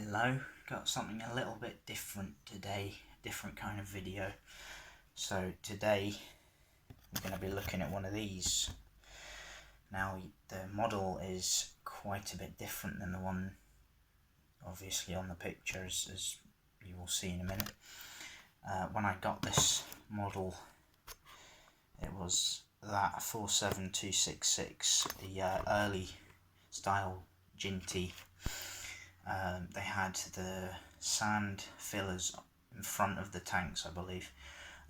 Hello, got something a little bit different today, different kind of video. So today we're going to be looking at one of these. Now the model is quite a bit different than the one obviously on the pictures, as you will see in a minute. When I got this model, it was that 47266, the early style Jinty. They had the sand fillers in front of the tanks, I believe,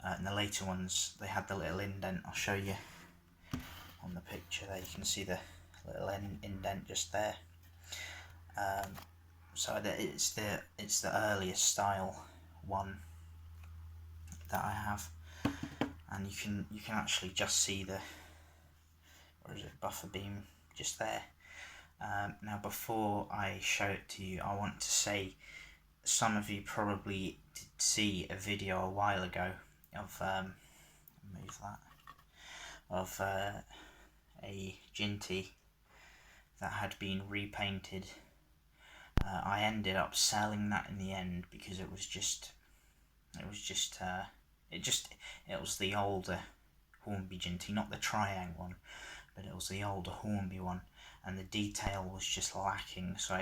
and the later ones they had the little indent. I'll show you on the picture there, you can see the little indent just there. So it's the earliest style one that I have, and you can actually just see the, or is it, buffer beam just there. Now before I show it to you, I want to say some of you probably did see a video a while ago of a Jinty that had been repainted. I ended up selling that in the end because it was the older Hornby Jinty, not the Triang one, but it was the older Hornby one, and the detail was just lacking. So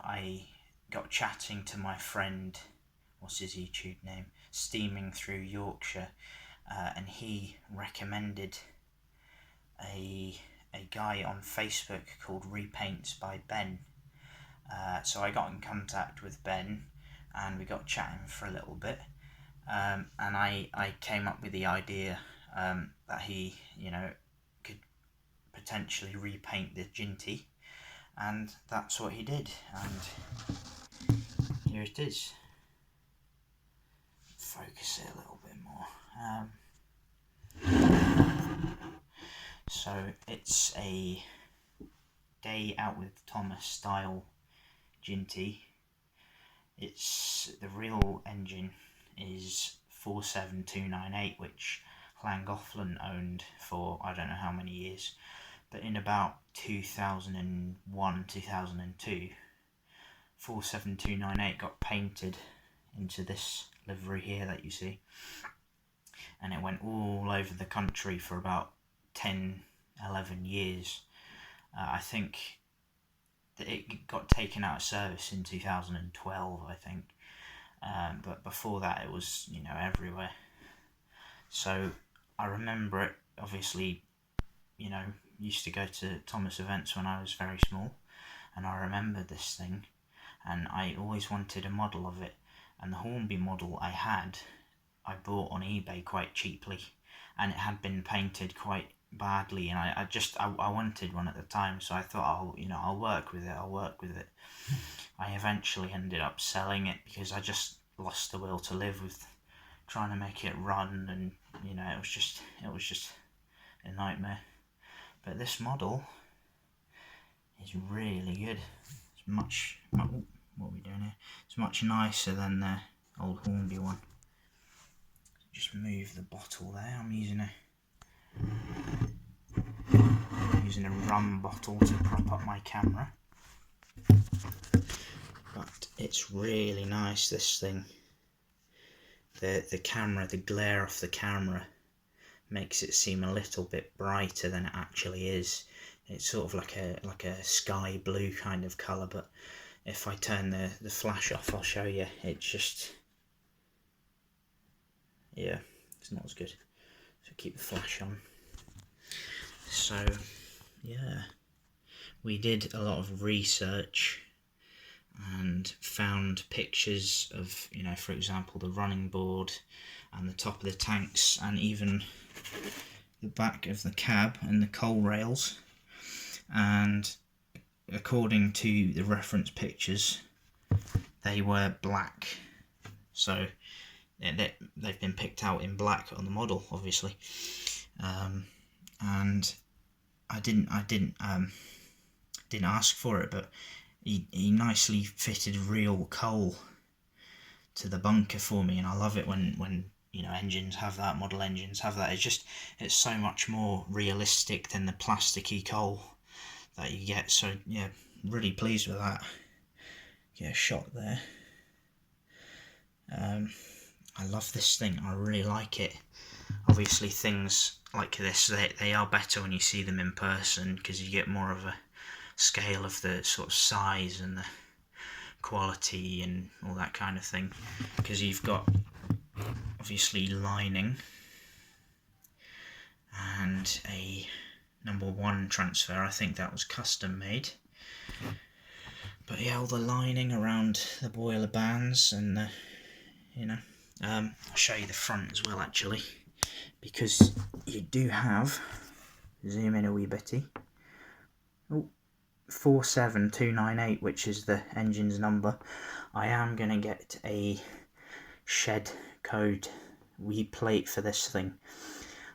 I got chatting to my friend, what's his YouTube name, Steaming Through Yorkshire, and he recommended a guy on Facebook called Repaints by Ben. So I got in contact with Ben and we got chatting for a little bit, and I came up with the idea that he could potentially repaint the Jinty, and that's what he did, and here it is. Focus it a little bit more. So it's a Day Out with Thomas style Jinty. It's the real engine is 47298, which Llangollen owned for I don't know how many years, but in about 2001, 2002, 47298 got painted into this livery here that you see, and it went all over the country for about 10, 11 years. I think that it got taken out of service in 2012, I think, but before that it was everywhere. So I remember it, obviously, used to go to Thomas events when I was very small, and I remember this thing, and I always wanted a model of it, and the Hornby model I bought on eBay quite cheaply, and it had been painted quite badly, and I wanted one at the time, so I thought I'll work with it. I eventually ended up selling it because I just lost the will to live with trying to make it run, and it was just a nightmare. But this model is really good. It's much what are we doing here? It's much nicer than the old Hornby one. Just move the bottle there. I'm using a rum bottle to prop up my camera, but it's really nice, this thing. The camera, the glare off the camera makes it seem a little bit brighter than it actually is. It's sort of like a sky blue kind of colour, but if I turn the flash off, I'll show you. It's just, yeah, it's not as good. So keep the flash on. So yeah, we did a lot of research and found pictures of, for example, the running board and the top of the tanks, and even the back of the cab and the coal rails, and according to the reference pictures they were black, so they've been picked out in black on the model, obviously, and I didn't ask for it, but he nicely fitted real coal to the bunker for me, and I love it when engines have that, model engines have that. It's so much more realistic than the plasticky coal that you get. So yeah, really pleased with that. get a shot there. I love this thing, I really like it. Obviously things like this, they are better when you see them in person, because you get more of a scale of the sort of size and the quality and all that kind of thing, because you've got obviously lining and a number 1 transfer. I think that was custom made. But yeah, all the lining around the boiler bands and the, you know, I'll show you the front as well actually, because you do have, zoom in a wee bitty, 47298, which is the engine's number. I am going to get a shed code wee plate for this thing.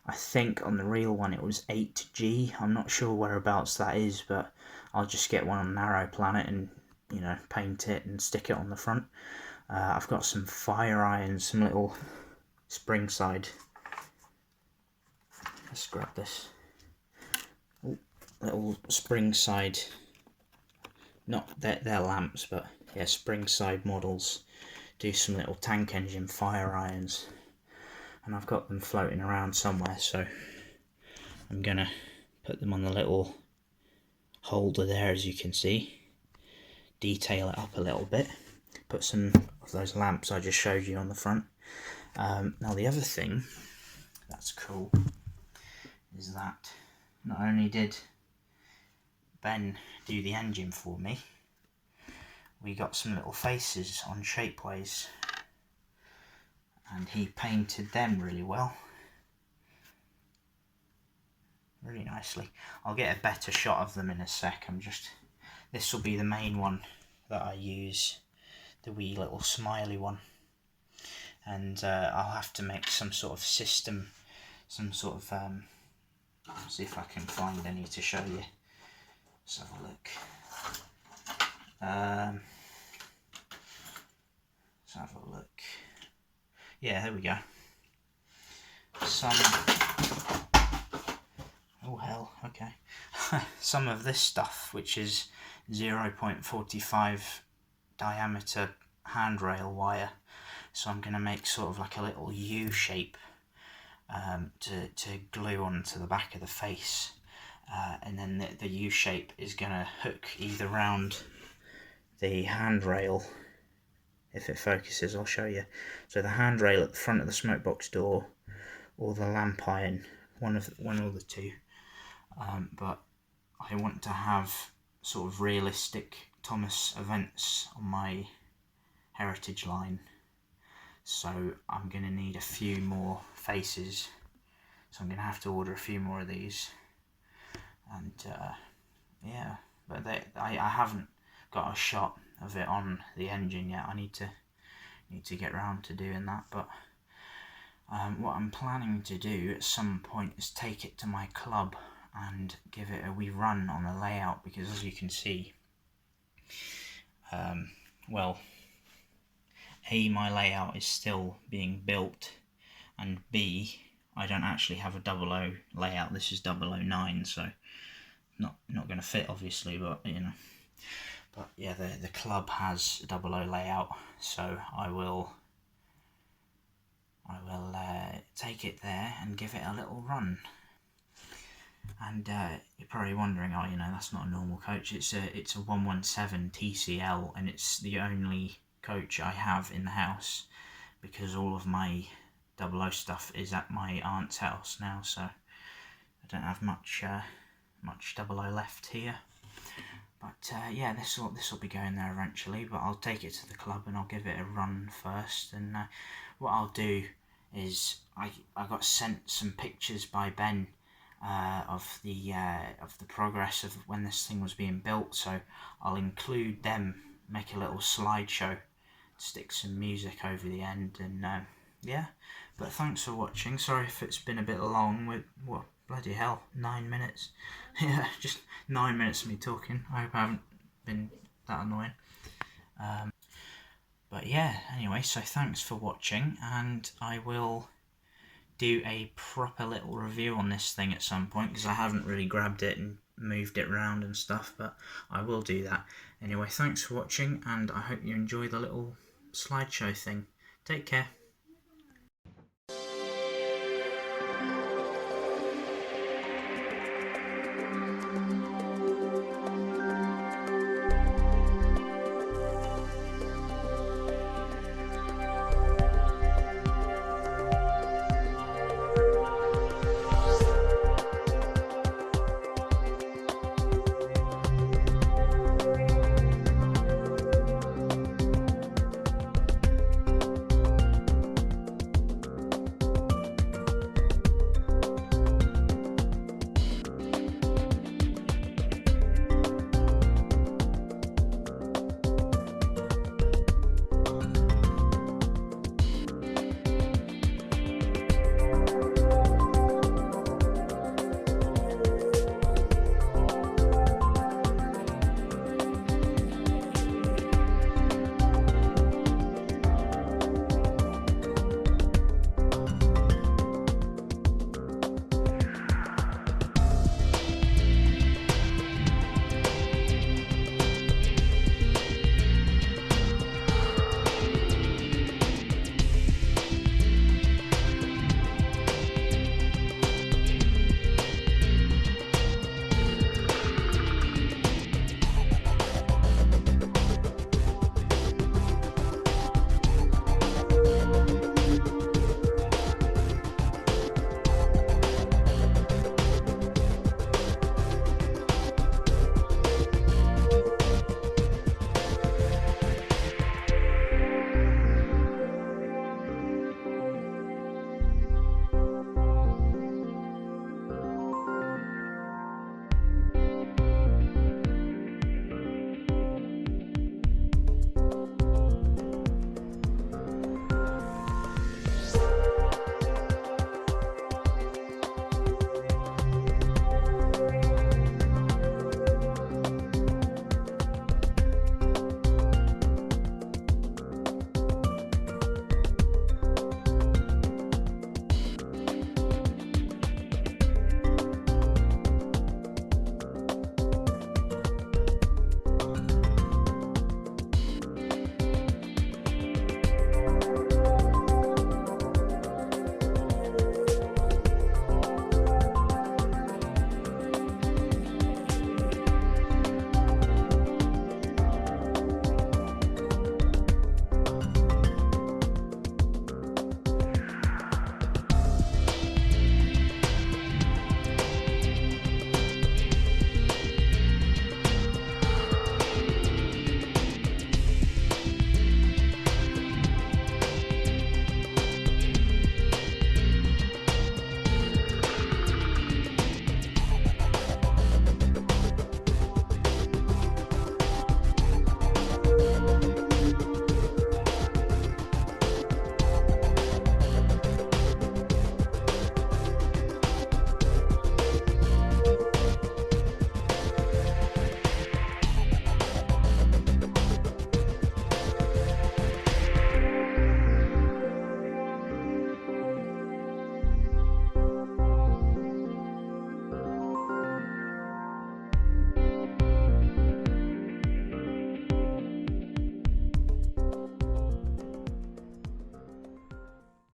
I think on the real one it was 8G, I'm not sure whereabouts that is, but I'll just get one on Narrow Planet and, you know, paint it and stick it on the front. I've got some fire irons, some little spring side. Let's grab this. Ooh, little spring side, not they're lamps, but yeah, spring side models. Do some little tank engine fire irons, and I've got them floating around somewhere, so I'm gonna put them on the little holder there, as you can see, detail it up a little bit, put some of those lamps I just showed you on the front. Now the other thing that's cool is that not only did Ben do the engine for me, we got some little faces on Shapeways and he painted them really well, really nicely. I'll get a better shot of them in a sec. This will be the main one that I use, the wee little smiley one, and I'll have to make some sort of system, some sort of see if I can find any to show you. Let's have a look. Let's have a look. Yeah, there we go. Oh hell, okay. Some of this stuff, which is 0.45 diameter handrail wire. So I'm going to make sort of like a little U shape to glue onto the back of the face. And then the U shape is going to hook either round the handrail. If it focuses, I'll show you. So the handrail at the front of the smoke box door, or the lamp iron, one or the two. But I want to have sort of realistic Thomas events on my heritage line, so I'm going to need a few more faces. So I'm going to have to order a few more of these, and yeah. But I haven't got a shot of it on the engine yet. I need to get round to doing that. But what I'm planning to do at some point is take it to my club and give it a wee run on the layout, because as you can see, well, A, my layout is still being built, and B, I don't actually have a 00 layout. This is 009, so not going to fit obviously, but you know. But yeah, the club has a 00 layout, so I will take it there and give it a little run. And you're probably wondering, oh, you know, that's not a normal coach. It's a 117 TCL, and it's the only coach I have in the house, because all of my 00 stuff is at my aunt's house now, so I don't have much 00 left here. But yeah, this will be going there eventually, but I'll take it to the club and I'll give it a run first. And what I'll do is I got sent some pictures by Ben of the progress of when this thing was being built, so I'll include them, make a little slideshow, stick some music over the end, and yeah. But thanks for watching. Sorry if it's been a bit long. With what, bloody hell, 9 minutes. Yeah, just 9 minutes of me talking. I hope I haven't been that annoying. But yeah, anyway, so thanks for watching, and I will do a proper little review on this thing at some point, because I haven't really grabbed it and moved it around and stuff, but I will do that. Anyway, thanks for watching, and I hope you enjoy the little slideshow thing. Take care.